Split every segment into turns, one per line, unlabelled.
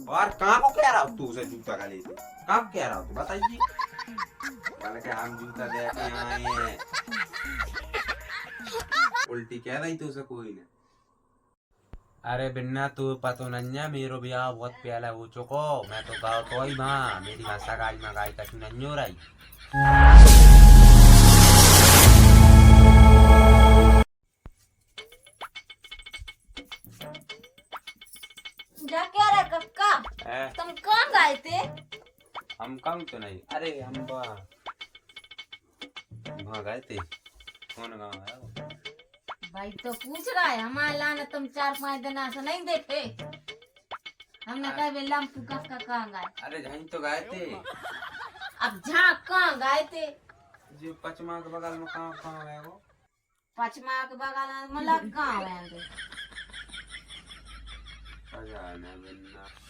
और कहाँ को कह रहा हो तू उसे जूता का लेते? कहाँ को कह रहा हो तू बताइए। बल्कि हम जूता दे के आए हैं। उल्टी कह रही तू उसे कोई ने। अरे बिन्ना तू पतो नहीं है मेरो ब्याह बहुत पहले हो चुको। मैं तो गाँव तो ही माँ मेरी माँ सगाई मगाई कछु नहीं हो रही।
जा क्या रहा कक्का? तुम कहाँ गए थे?
हम कम तो नहीं, अरे हम वहाँ गए थे। कौन गाँव है वो?
भाई तो पूछ रहा है हमारे लाने तुम 4-5 दिन ऐसा नहीं देखे। हमने कहा बेलम तू कक्का कहाँ गए?
अरे यहीं तो गए थे।
अब जहाँ कहाँ गए थे?
जो पचमा के बगल में कहाँ कहाँ है वो?
पचमा के बगल में मतलब कहाँ गए?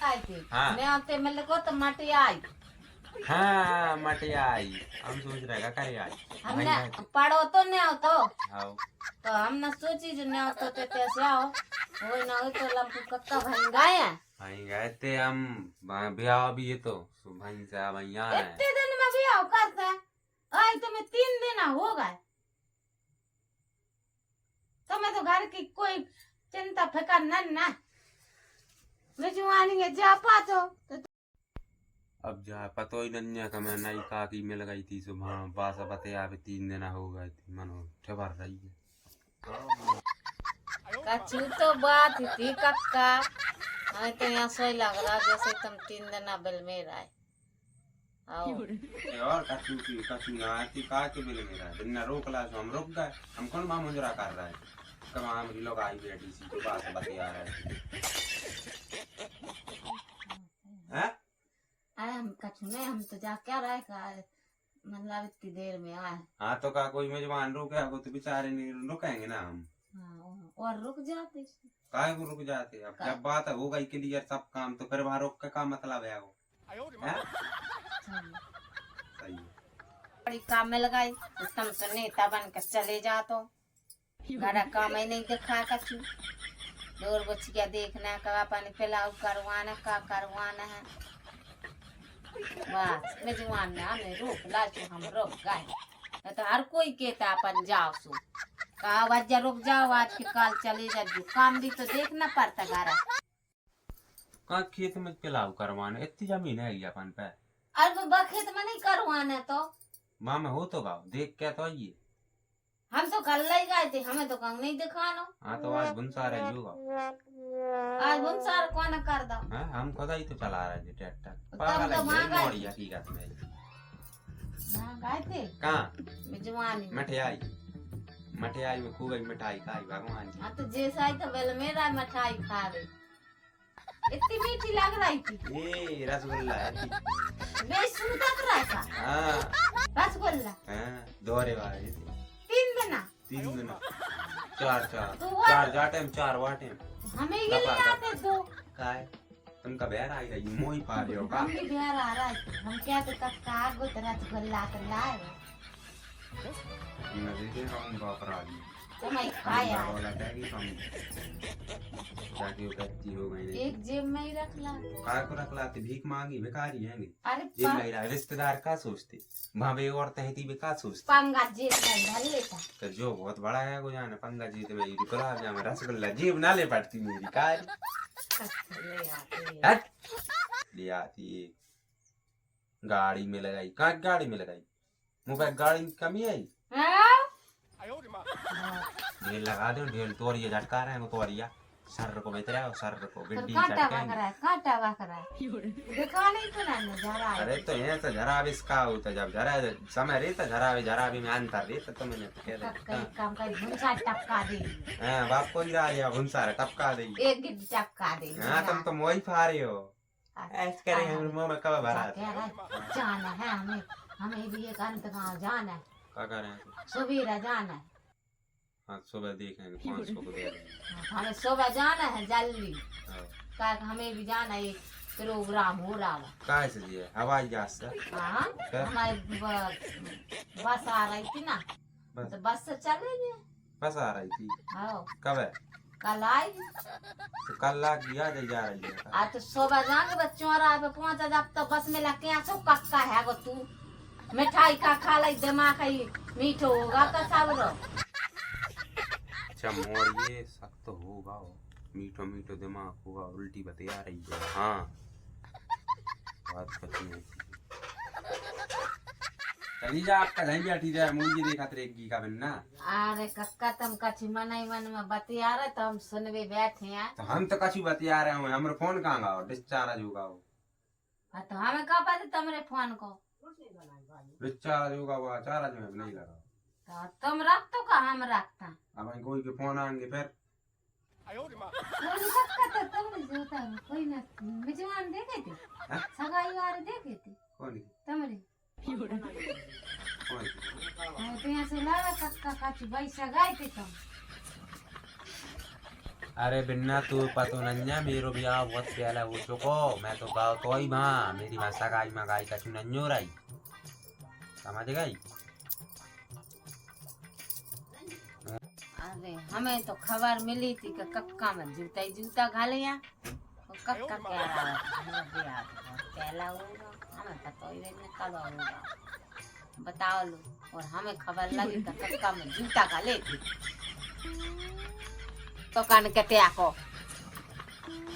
आए थे।
हाँ।
मैं आते मिल को तो मटी आई।
हाँ मटिया आई। हम सोच रहे का करे आई।
हमने पढ़ो तो नहीं हो तो।
हाँ।
तो हमने सोची जो नहीं हो तो कैसे आओ। वो ना हो तो लम्पू कक्का भाई गए हैं।
वहीं गए थे हम। ब्याह भी है तो वहीं से वहीं आए हैं।
इतने दिन में भी आओ करते हैं। आज तुम्हें 3 दिन हो गए। तुम्हें तो घर की कोई चिंता फिकर ना। भिजवानी है जा पातो।
अब जा पतो ही नहीं है कि मैं नई काकी मिल गई थी सुबह बासा बतिया पे 3 दिन हो गए थे मनो ठबर रही है।
कछु तो बात थी कक्का। हमें तो यहाँ सही लग रहा जैसे तुम 3 दिन बिल में रहे। आओ।
और कछु यहाँ थी काके मिल मेरा दिन रोक ला तो हम रुक गए। हम कौन माँ मुजरा कर रहा है कमा हम लोग आई बैठी सी तो बासा बतिया रहे हैं।
अरे हम कछु नहीं हम तो जा क्या रहे का मतलब इतनी देर में आए।
हाँ तो का कोई मेजबान रुके हो तो बेचारे नहीं रुकेंगे ना हम।
हाँ, और रुक जाते।
काहे को रुक जाते? अब जब बात हो गई क्लियर सब काम तो फिर वहाँ रुक के का मतलब है वो? हैं? सही है।
बड़ी काम में लगाई तो तुम तो नेता बन कर चले जा तो घर काम ही नहीं दिखा कछु। दूर बच्चिया देखना का पानी पिलाओ करवाना का करवाना है। बस मेजवान ने हमें रोक ला तो हम रुक गए। तो हर कोई कहता अपन जाओ सो कहा वजह रुक जाओ आज के काल चले जाओ काम भी तो देखना पड़ता घर।
कहाँ खेत में पिलाव करवाना इतनी जमीन है अपन पे?
अरे वो बखेत में नहीं करवाना तो
माँ में हो तो गाओ देख क्या तो आइए।
हम तो कल ही गए थे हमें तो कहीं नहीं दिखाना।
हाँ तो आज भुनसार है योगा।
आज भुनसार कौन कर दो?
हाँ हम खुदा ही तो चला रहे थे ट्रैक्टर।
तब तो वहाँ गए
मोड़ी हकीकत में।
वहाँ गए थे
कहाँ?
मेजवानी में।
मठियाई में खूब मिठाई खाई भगवान जी।
हाँ तो जैसा ही तो बेल मेरा मिठाई खा रहे इतनी मीठी लग रही थी।
ये रसगुल्ला है।
बेसुदक रहा था।
हाँ
रसगुल्ला
हाँ दोहरे वाले
3 दिन
4 जाटे में 4 वाटे
हमें ये ले आते 2
काय तुम का बहर आई रही मोही पा रहे हो का?
हम भी घर आ रहा है हम क्या तो कक्का गुत रसगुल्ला कर लाए
नदी के हम बापरा दी
तुम्हें खाया
वाला टैगी हम जाके उठती हो गई।
एक जेब में ही रख ला।
काय को रख लाते भीख मांगी भिखारी है नहीं।
अरे
जेब में रहा रिश्तेदार का सोचते वहाँ भी औरतें हैं थी का सोचते
पंगा जेब में धर लेता।
तो जो बहुत बड़ा है वो जाने पंगा जीत में गुलाब जामुन रसगुल्ला जेब ना ले पड़ती मेरी कार हट ले आती है। गाड़ी में लगाई कहाँ गाड़ी में लगाई मुँह गाड़ी में कमी आई ढेर लगा दो ढेर तोड़िए झटका रहे हैं तोड़िया सर को बेच रहा है सर को गिड्डी
कांटा बकरा दिखा नहीं तो ना जरा।
अरे तो यहाँ तो जराबी इसका होता जब जरा समय रहता जराबी में अंतर रहता तो मैंने तो कह दिया
काम का भुंसा टपका दे।
हाँ बाप को ही रहा भुंसा टपका दे
एक गिद्ध टपका दे।
हाँ तुम तो मोही फा रहे हो ऐसे करेंगे मुंह में कब भरा
जाना है हमें भी एक अंत गाँव जाना है।
क्या करें
सुबह जाना है।
हाँ सुबह देखेंगे 500 को दे देंगे।
हमें सुबह जाना है जल्दी क्या हमें भी जाना है एक प्रोग्राम हो रहा है।
काय से जी हवाई जहाज से?
हाँ हमारी बस आ रही थी ना तो बस से चलेंगे।
बस आ रही थी
हाँ
कब है?
कल आई
तो कल लाग दिया जा रही है।
आज तो सुबह जाके बच्चों और पे पहुंचा जब तो बस में लग के सो कक्का है गो तू मिठाई का खा ली दिमाग ही मीठो होगा का सब रो
अच्छा मोर ये सख्त होगा मीठो मीठो दिमाग होगा उल्टी बतिया रही है। हाँ बात सच नहीं चली जा आपका नहीं बैठी जाए मुझे देखा त्रेगी का बनना।
अरे कक्का तुम कछु मन ही मन में बतिया रहे तो हम सुनवे बैठे हैं।
तो हम तो कछु बतिया रहे हैं हमारे फोन कहाँ गाओ डिस्चार्ज होगा वो।
तो हमें कहा पता तुम्हारे फोन को
डिस्चार्ज होगा वो चार्ज में नहीं लगा।
तो तुम रख तो का हम रखता
अब कोई के फोन आएंगे फिर
कक्का तो तुम जोता कोई ना मिजमान देखे थे सगाई वाले देखे थे
कौन
तुम्हारे
कौन
तो यहाँ से लड़ा कक्का काचू भाई सगाई थे तुम।
अरे बिन्ना तू पतो नन्या मेरो ब्याह बहुत प्याला हो चुको मैं तो गाँव तो ही माँ मेरी माँ सगाई माँ गाई का नन्यो रही समझ गई।
अरे हमें तो खबर मिली थी कि कक्का में जूता ही जूता घाले यहाँ तो कक्का कह रहा है ब्याह पहला होगा हमें पता ही नहीं कब होगा बताओ लो और हमें खबर लगी कि कक्का में जूता घाले थी तो कान के त्या को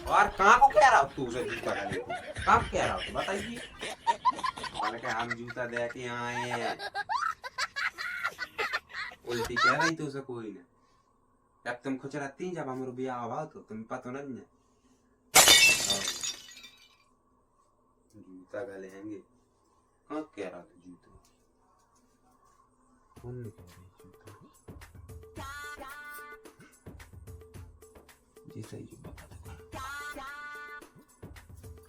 और कहाँ को कह रहा हो तू उसे जूता का लेके कहाँ कह रहा हो तो बताइए बोले कि हम जूता दे के आए हैं उल्टी कह रही तो उसे कोई नहीं जब तुम खुश रहती जब हमारे ब्याह हुआ तो तुम्हें पता नहीं है जूता का लेंगे कहाँ कह रहा था जूता कौन नहीं कह रही जूता जी सही जो बता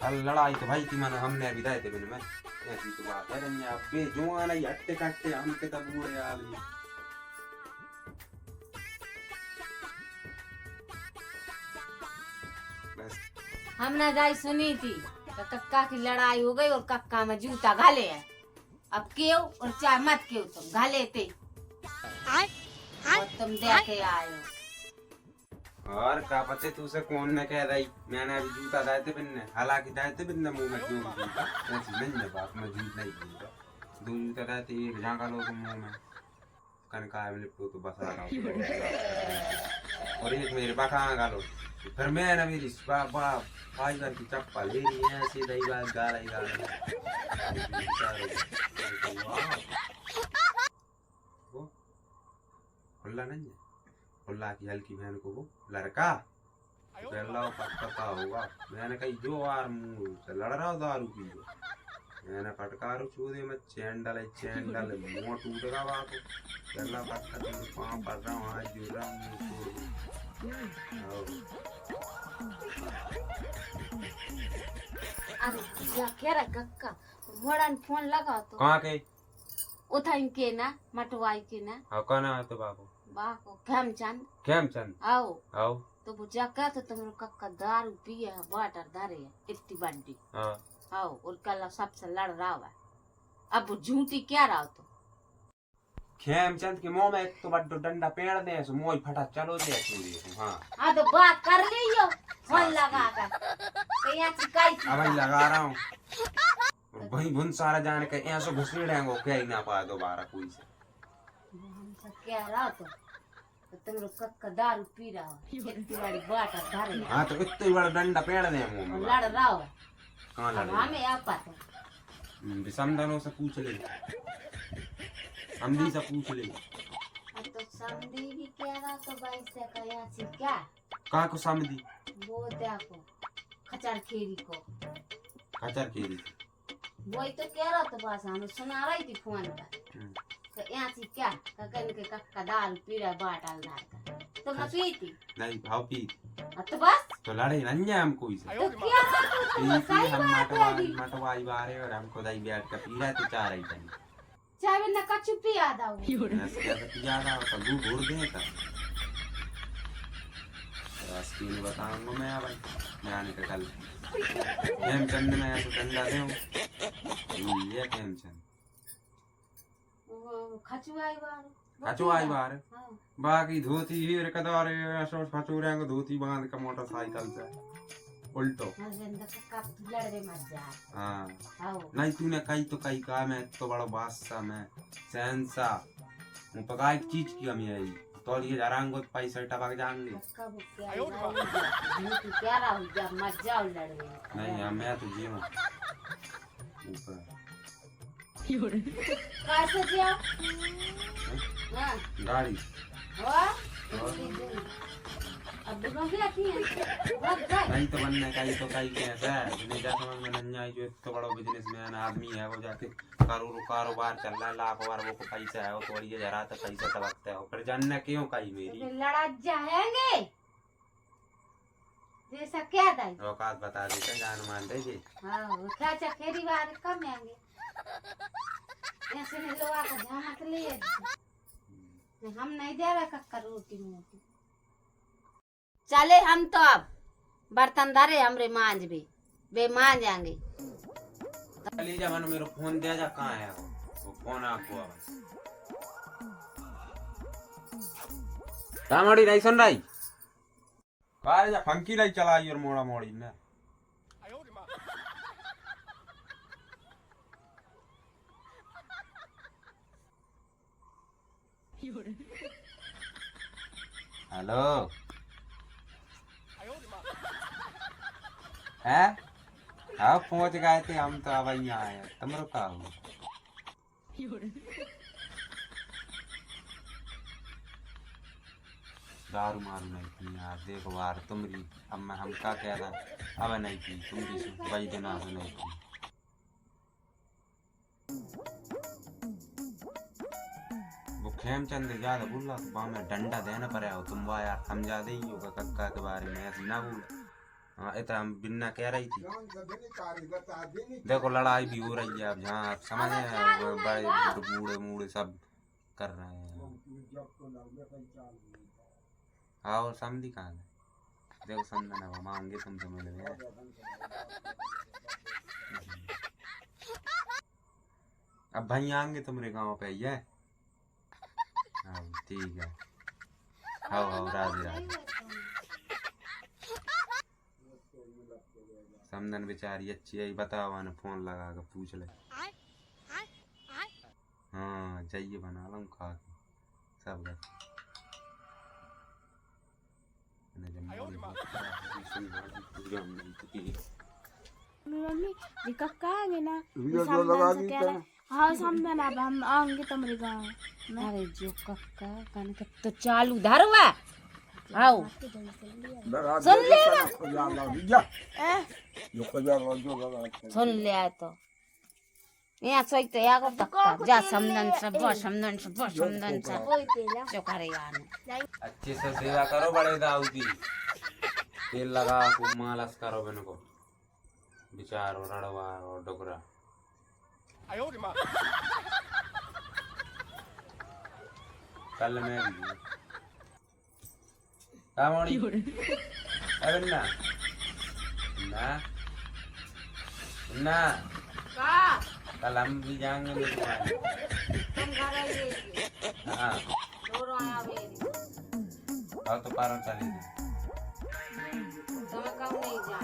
कल लड़ाई तो भाई थी मानो हमने अभी दाए थे मैंने मैं ऐसी तो बात है रंजा अब बे जो आना ही हट्टे कट्टे हम के तब बूढ़े आदमी बस
हमने जाई सुनी थी कि कक्का की लड़ाई हो गई और कक्का में जूता घाले है अब क्यों और चाहे मत क्यों तुम घाले थे और तुम देखे आए हो
और का पते तू से कौन ने कह रही मैंने अभी जूता दाए थे बिन्ने हालांकि दाए थे बिन्ने मुंह में क्यों जूता ऐसी नहीं है बात में जूत नहीं बोलता दो जूता दाए थे एक झांका लो तुम मुंह में कनका में लिपटो तो बस आ रहा हूँ और एक मेरे बका गालो फिर मैं ना मेरी बाबा फाइबर की चप्पल ले रही है ऐसे दही बात गा रही वो खुल्ला नहीं है खुल्ला की हल्की बहन को वो लड़का पहला पता होगा मैंने कही जो आर मुंह से लड़ रहा हो दारू पी मैंने फटकारो चूदे में चैन डाले मुंह टूटेगा वहाँ को पहला फटका पाँव पड़ रहा हूँ हाथ जुड़ रहा हूँ
अरे क्या कह रहा कक्का मोड़न फोन लगा तो
कहाँ के
उठाई के ना मटवाई के ना
हाँ कौन है तो बाबू
बाको खेमचंद
आओ
तो वो जाकर तो तुम कक्का दारू पिए है वाटर धारे है इतनी बड़ी
हाँ
आओ और कल सबसे लड़ रहा है अब वो झूठी क्या रहा तो
खेमचंद के मुंह में एक तो बड़ा डंडा पेड़ दे सो मोई फटा चलो दे तू हाँ
तो बात कर लियो फोन लगा कर तो यहाँ चिकाई
अब लगा रहा हूँ और वही भुन सारा जाने के यहाँ से घुसने रहेंगे क्या ही ना पाया दोबारा कोई से
हमसे कह रहा तो तुम कक्का दारू पी रहा हो इतनी बड़ी बात धारे
हाँ तो इतने बड़ा डंडा पेड़ दे मुंह में
लड़ रहा हो
कहाँ लड़
हमें आप पता
विषमधनों से पूछ ले समधी से पूछ ले
तो समधी भी कह रहा तो भाई से कया से क्या
कहाँ को समधी
वो देखो खचर खेरी को
खचर खेरी
वही तो कह रहा तो बस हमें सुना रही थी फोन पर तो यहाँ से क्या कहने के कक्का दारू पी रहा बाटल दार का तो मैं पीती
नहीं भाव पी
तो बस
तो लड़े नहीं हम कोई से
तो क्या
पी हम मटवाई बारे और हमको दही बैठ कर पी रहे थे चाह रही थी
चाय में न कछु पी आदा हूँ
ऐसे पिया रहा हो तो वो घूर दे का रास्ते बताऊंगा मैं अब मैं आने का कल हेमचंद में ऐसे डंडा दे ये हेमचंद
खचुआई वाला
कचो आई बाहर
हाँ।
बाकी धोती हीर कदारे ऐसो फचोरे को धोती बांध के मोटरसाइकिल पे उल्टो
हस्बैंड का कब तू लड़वे मत जा।
हाँ
आओ
नहीं तूने कही तो कही कहा मैं तो बड़ा बादशाह मैं शहंशाह हूँ पका एक चीज की कमी आई तो ये जरांगो पैसा टपक जाएंगे
कब क्या तू क्या रहा जा मत जाओ लड़वे।
नहीं यार मैं तो जी हूँ ऊपर
कैसे जाओ हाँ
गाड़ी
अब दोनों भी आती हैं
नहीं तो बनने का ही तो कहीं कैसा है नहीं जा समझ में नहीं आई जो इतना बड़ा बिजनेसमैन आदमी है वो जाके कारोबार चल रहा है लाखों बार वो को पैसा है वो थोड़ी जरा तो पैसा तबकता है फिर जानना क्यों कहीं मेरी
लड़ा जाएंगे जैसा क्या दाई
औकात बता देते जान मान दे जी
हाँ क्या चखेरी बार कम आएंगे ऐसे नहीं लोग आकर झमक लिए हम नहीं दे रहे कक्का रोटी मोटी चले हम तो अब बर्तन धरे हमरे मांझ बे मांझ आएंगे
चली जा मन मेरे फोन दे जा कहाँ है वो फोन आपको अब तामड़ी नहीं सुन रही कहा जा फंकी लाई चलाई और मोड़ा मोड़ी ने हेलो है हाँ पहुंच गए थे हम तो अब यहाँ आए तुम रुका हो दारू मारू नहीं पी यार देखो यार तुम्हारी अब मैं हम क्या कह रहा अब नहीं पी तुम्हारी वही दिन अब नहीं पी वो खेमचंद ज्यादा बोला तो वहाँ में डंडा देना पड़ा हो तुम वाह यार समझा दे ही होगा कक्का के बारे में ऐसी ना बोल हाँ इतना हम बिन्ना कह रही थी देखो लड़ाई भी हो रही है अब जहाँ आप समझ बड़े बूढ़े मूढ़े सब कर रहे हैं हाँ और समझी कहाँ है देखो समझना वो मांगे तुमसे मिल गए अब भाई आएंगे तुम्हारे गांव पे ही है हाँ ठीक है हाँ हाँ राधे राधे समदन बेचारी अच्छी है बताओ ना फोन लगा कर पूछ ले हाँ जाइए बना लूँ खा के सब घर
मम्मी दिक्कत का है ना सामने से कह रहे हाँ सामने ना अब हम आएंगे तुम्हारे गाँव
अरे जो कक्का कन के तो चालू धरवा आओ सुन लिया सुन लिया तो यहाँ सोई तो यागो कक्का जा समदन सब जो करे यार
अच्छे से सेवा करो बड़े दाऊ की तेल लगा खूब मालस करो बन को बिचारो रड़वा और डोकरा कल मैं भी कामोड़ी अरे ना ना ना कल हम भी जाएंगे
तुम घर आइए
हाँ
दोनों आवे
और तो पारो चलेगी
तुम कहूँ नहीं जा